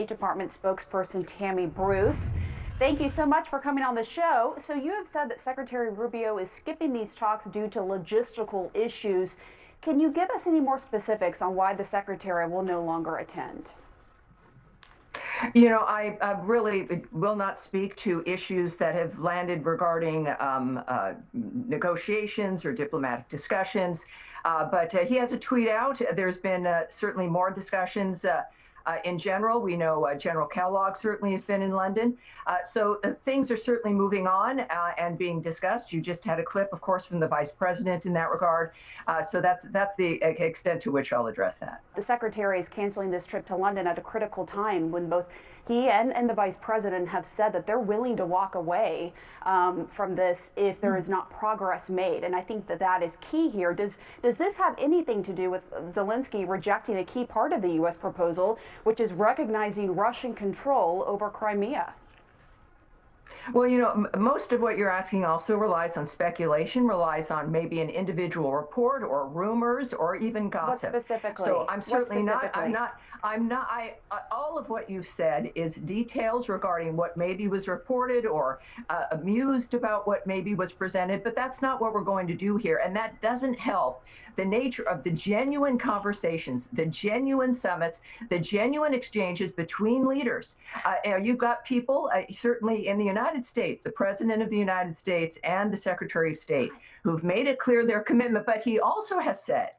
State Department spokesperson Tammy Bruce. Thank you so much for coming on the show. So you have said that Secretary Rubio is skipping these talks due to logistical issues. Can you give us any more specifics on why the secretary will no longer attend? You know, I really will not speak to issues that have landed regarding negotiations or diplomatic discussions, but he has a tweet out. There's been certainly more discussions in general. We know General Kellogg certainly has been in London. So things are certainly moving on and being discussed. You just had a clip, of course, from the vice president in that regard. So that's the extent to which I'll address that. The secretary is canceling this trip to London at a critical time when both he and the vice president have said that they're willing to walk away from this if there is not progress made. And I think that is key here. Does this have anything to do with Zelensky rejecting a key part of the U.S. proposal, which is recognizing Russian control over Crimea? Well, you know, most of what you're asking also relies on speculation, relies on maybe an individual report or rumors or even gossip. What specifically? So I'm certainly not, all of what you've said is details regarding what maybe was reported or amused about what maybe was presented, but that's not what we're going to do here. And that doesn't help the nature of the genuine conversations, the genuine summits, the genuine exchanges between leaders. You've got people, certainly in the United States, the President of the United States and the Secretary of State, who've made it clear their commitment. But he also has said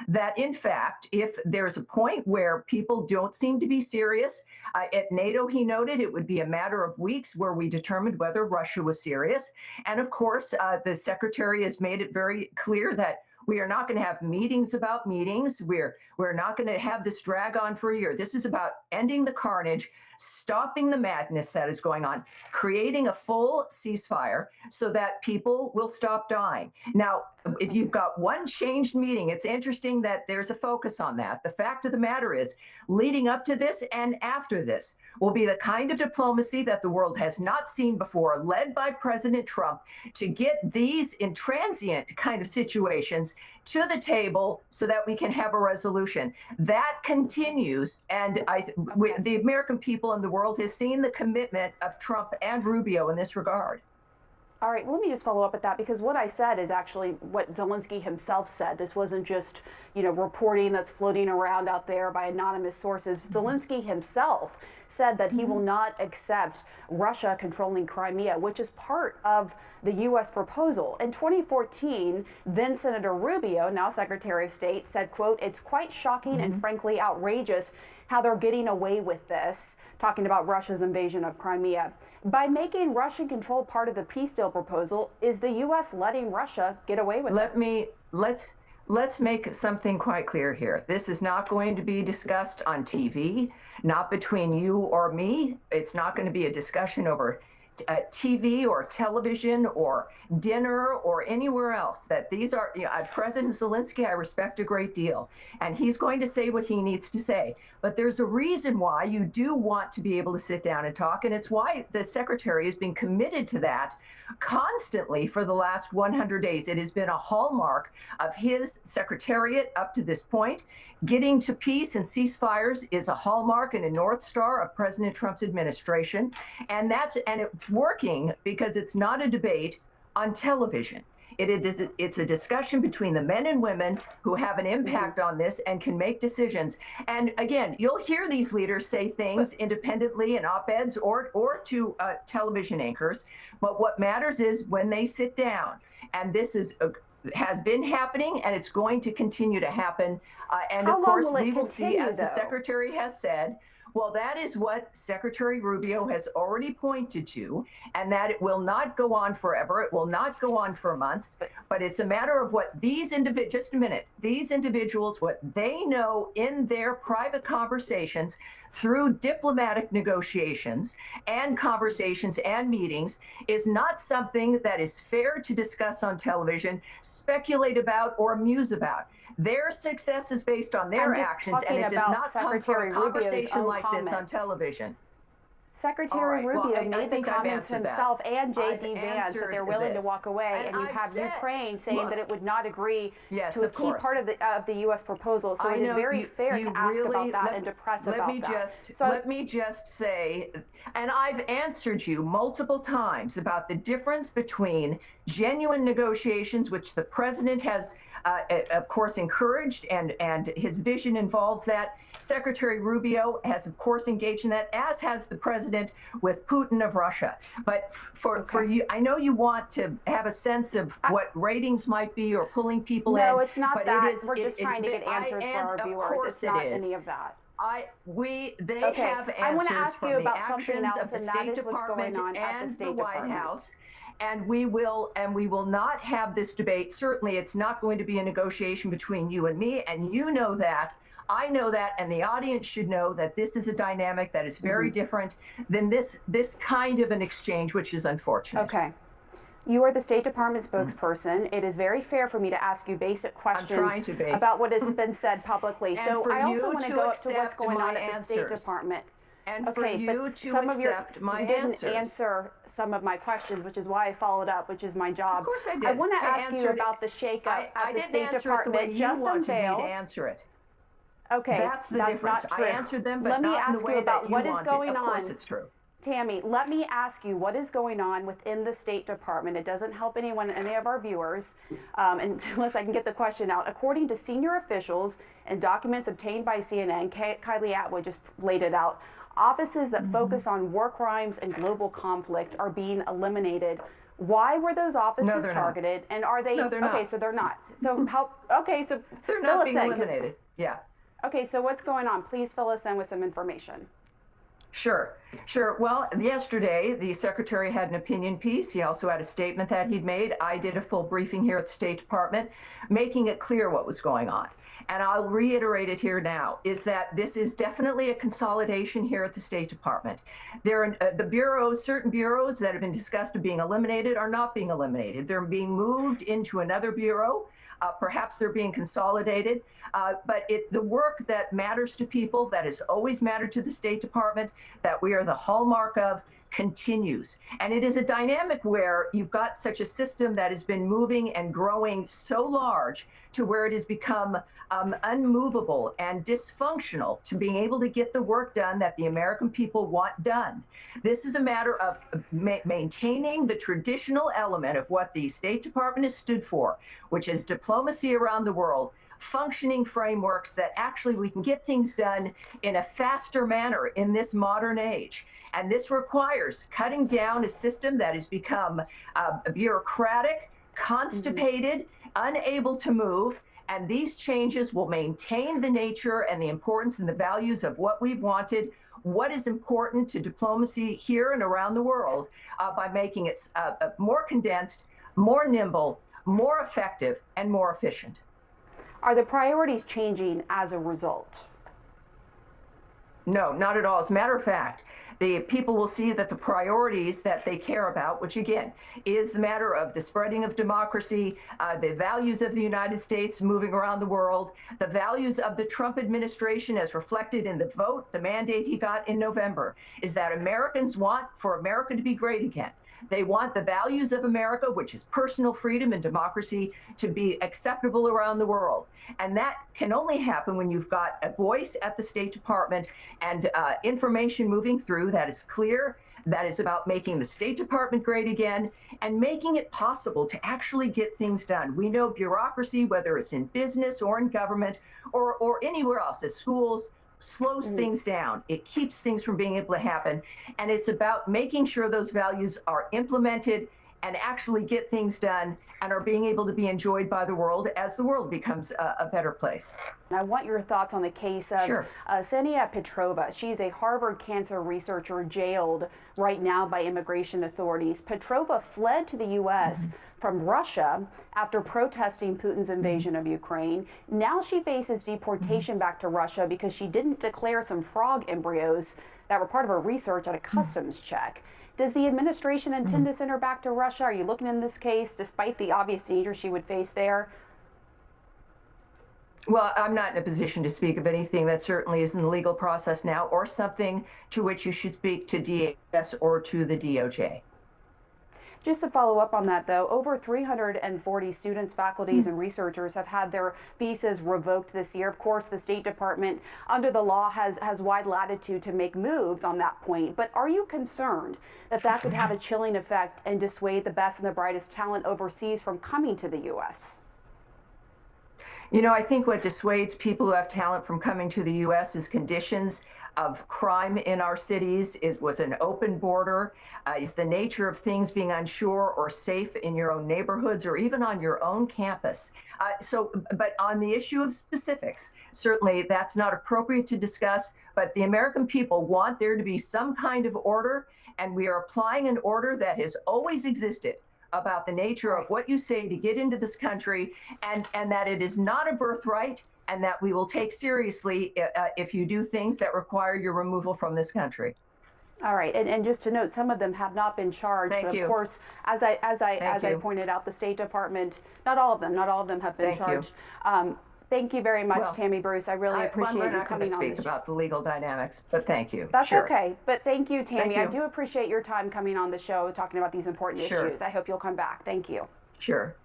that, in fact, if there's a point where people don't seem to be serious, at NATO, he noted it would be a matter of weeks where we determined whether Russia was serious. And of course, the Secretary has made it very clear that we are not going to have meetings about meetings. We're not going to have this drag on for a year. This is about ending the carnage, stopping the madness that is going on, creating a full ceasefire so that people will stop dying. Now, if you've got one changed meeting, it's interesting that there's a focus on that. The fact of the matter is, leading up to this and after this will be the kind of diplomacy that the world has not seen before, led by President Trump, to get these intransient kind of situations to the table so that we can have a resolution. That continues, and the American people and the world has seen the commitment of Trump and Rubio in this regard. All right, let me just follow up with that, because what I said is actually what Zelensky himself said. This wasn't just, reporting that's floating around out there by anonymous sources. Zelensky himself said that he will not accept Russia controlling Crimea, which is part of the U.S. proposal. In 2014, then Senator Rubio, now Secretary of State, said, quote, "It's quite shocking and frankly outrageous how they're getting away with this," talking about Russia's invasion of Crimea. By making Russian control part of the peace deal proposal, is the U.S. letting Russia get away with it? Let's make something quite clear here. This is not going to be discussed on TV, not between you or me. It's not going to be a discussion over TV or television or dinner or anywhere else. That these are, President Zelensky, I respect a great deal, and he's going to say what he needs to say. But there's a reason why you do want to be able to sit down and talk, and it's why the Secretary has been committed to that constantly for the last 100 days. It has been a hallmark of his secretariat up to this point. Getting to peace and ceasefires is a hallmark and a North Star of President Trump's administration. And it's working because it's not a debate on television. It's a discussion between the men and women who have an impact on this and can make decisions. And again, you'll hear these leaders say things independently in op-eds or to television anchors. But what matters is when they sit down. And this has been happening, and it's going to continue to happen. And of course, we will see, as the Secretary has said, well, that is what Secretary Rubio has already pointed to, and that it will not go on forever. It will not go on for months, but it's a matter of what these individuals, what they know in their private conversations through diplomatic negotiations and conversations and meetings is not something that is fair to discuss on television, speculate about, or muse about. Their success is based on their actions, and it does not come from a conversation like this on television. Secretary Rubio made the comments himself and J.D. Vance that they're willing to walk away, and you have Ukraine saying that it would not agree to a key part of the U.S. proposal. So it is very fair to ask about that and to press about that. Let me just say, and I've answered you multiple times about the difference between genuine negotiations, which the president has, of course, encouraged, and his vision involves that. Secretary Rubio has, of course, engaged in that, as has the president with Putin of Russia. But for you, I know you want to have a sense of what ratings might be or pulling people in. No, it's not that. We're just trying to get answers for our viewers. It's not any of that. They have answers I want to ask you about from the something actions else, of the and that State is what's going Department on at the and State the White Department. House. And we will not have this debate. Certainly, it's not going to be a negotiation between you and me, and you know that. I know that, and the audience should know that this is a dynamic that is very different than this kind of an exchange, which is unfortunate. Okay. You are the State Department spokesperson. It is very fair for me to ask you basic questions about what has been said publicly. So I also want to go up to what's going on at the State Department. And for you to accept my answers. You didn't answer some of my questions, which is why I followed up, which is my job. Of course I did. I want to ask you about the shakeup at the State Department. Just unveiled. I answer it. Okay, that's the difference. Not true. I answered them, but let me not in ask the way you about that you what is wanted. going Of course on. It's true. Tammy, let me ask you what is going on within the State Department. It doesn't help any of our viewers, unless I can get the question out. According to senior officials and documents obtained by CNN, Kylie Atwood just laid it out. Offices that focus on war crimes and global conflict are being eliminated. Why were those offices targeted? Not. And are they? No, they're not. Okay, so they're not. So help. Okay, so they're not being eliminated. Yeah. Okay, so what's going on? Please fill us in with some information. Sure. Well, yesterday, the Secretary had an opinion piece. He also had a statement that he'd made. I did a full briefing here at the State Department, making it clear what was going on. And I'll reiterate it here now, is that this is definitely a consolidation here at the State Department. The bureaus, certain bureaus that have been discussed of being eliminated are not being eliminated. They're being moved into another bureau. Perhaps they're being consolidated, but the work that matters to people, that has always mattered to the State Department, that we are the hallmark of, continues. And it is a dynamic where you've got such a system that has been moving and growing so large to where it has become unmovable and dysfunctional to being able to get the work done that the American people want done. This is a matter of maintaining the traditional element of what the State Department has stood for, which is diplomacy around the world, functioning frameworks that actually we can get things done in a faster manner in this modern age. And this requires cutting down a system that has become bureaucratic, constipated, unable to move. And these changes will maintain the nature and the importance and the values of what we've wanted, what is important to diplomacy here and around the world, by making it more condensed, more nimble, more effective, and more efficient. Are the priorities changing as a result? No, not at all. As a matter of fact, the people will see that the priorities that they care about, which again is the matter of the spreading of democracy, the values of the United States moving around the world, the values of the Trump administration as reflected in the vote, the mandate he got in November, is that Americans want for America to be great again. They want the values of America, which is personal freedom and democracy, to be acceptable around the world. And that can only happen when you've got a voice at the State Department and information moving through that is clear, that is about making the State Department great again and making it possible to actually get things done. We know bureaucracy, whether it's in business or in government or anywhere else, at schools, slows things down. It keeps things from being able to happen. And it's about making sure those values are implemented and actually get things done and are being able to be enjoyed by the world as the world becomes a better place. And I want your thoughts on the case of Ksenia Petrova. She's a Harvard cancer researcher jailed right now by immigration authorities. Petrova fled to the U.S. from Russia after protesting Putin's invasion of Ukraine. Now she faces deportation back to Russia because she didn't declare some frog embryos that were part of her research at a customs check. Does the administration intend to send her back to Russia? Are you looking in this case, despite the obvious danger she would face there? Well, I'm not in a position to speak of anything that certainly is in the legal process now, or something to which you should speak to DHS or to the DOJ. Just to follow up on that, though, over 340 students, faculties, and researchers have had their visas revoked this year. Of course, the State Department, under the law, has wide latitude to make moves on that point. But are you concerned that that could have a chilling effect and dissuade the best and the brightest talent overseas from coming to the U.S.? You know, I think what dissuades people who have talent from coming to the U.S. is conditions of crime in our cities, was an open border, is the nature of things being unsure or safe in your own neighborhoods or even on your own campus. But on the issue of specifics, certainly that's not appropriate to discuss, but the American people want there to be some kind of order, and we are applying an order that has always existed about the nature of what you say to get into this country, and that it is not a birthright, and that we will take seriously if you do things that require your removal from this country. All right, and just to note, some of them have not been charged. Thank but you. Of course, as I pointed out, the State Department, not all of them have been charged. Thank you very much, Tammy Bruce. I really appreciate you coming on the show. I'm not going to speak about the legal dynamics, but thank you. That's okay, but thank you, Tammy. Thank you. I do appreciate your time coming on the show, talking about these important issues. I hope you'll come back. Thank you. Sure.